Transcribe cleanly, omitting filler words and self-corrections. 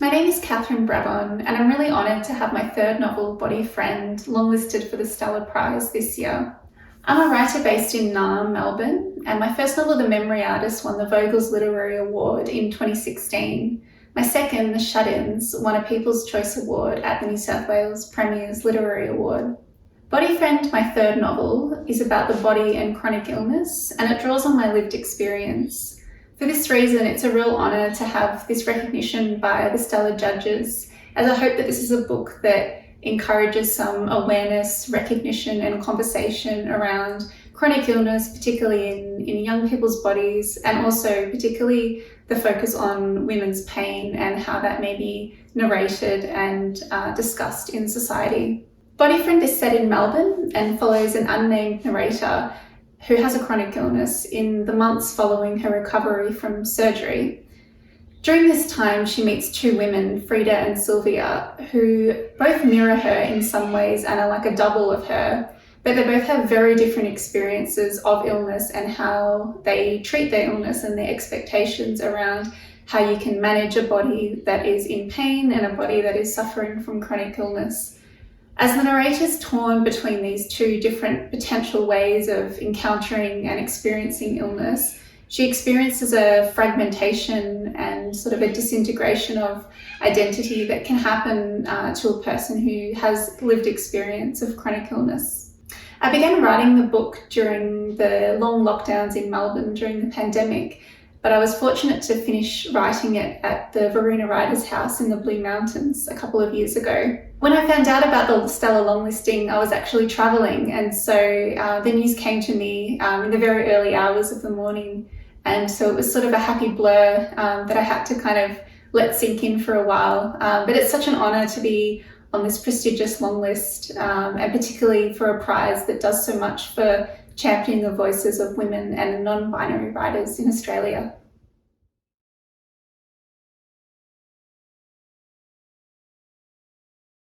My name is Katherine Brabon, and I'm really honoured to have my third novel, Body Friend, longlisted for the Stella Prize this year. I'm a writer based in Naarm, Melbourne, and my first novel, The Memory Artist, won the Vogue's Literary Award in 2016. My second, The Shut-Ins, won a People's Choice Award at the New South Wales Premier's Literary Award. Body Friend, my third novel, is about the body and chronic illness, and it draws on my lived experience. For this reason, it's a real honour to have this recognition by the Stella judges, as I hope that this is a book that encourages some awareness, recognition and conversation around chronic illness, particularly in young people's bodies, and also particularly the focus on women's pain and how that may be narrated and discussed in society. Body Friend is set in Melbourne and follows an unnamed narrator who has a chronic illness in the months following her recovery from surgery. During this time, she meets two women, Frida and Sylvia, who both mirror her in some ways and are like a double of her, but they both have very different experiences of illness and how they treat their illness and their expectations around how you can manage a body that is in pain and a body that is suffering from chronic illness. As the narrator's torn between these two different potential ways of encountering and experiencing illness, she experiences a fragmentation and sort of a disintegration of identity that can happen to a person who has lived experience of chronic illness. I began writing the book during the long lockdowns in Melbourne during the pandemic, but I was fortunate to finish writing it at the Wurundjeri writer's house in the Blue Mountains a couple of years ago. When I found out about the Stella longlisting, I was actually travelling, and so the news came to me in the very early hours of the morning, and so it was sort of a happy blur that I had to kind of let sink in for a while. But it's such an honour to be on this prestigious long list, and particularly for a prize that does so much for championing the voices of women and non-binary writers in Australia.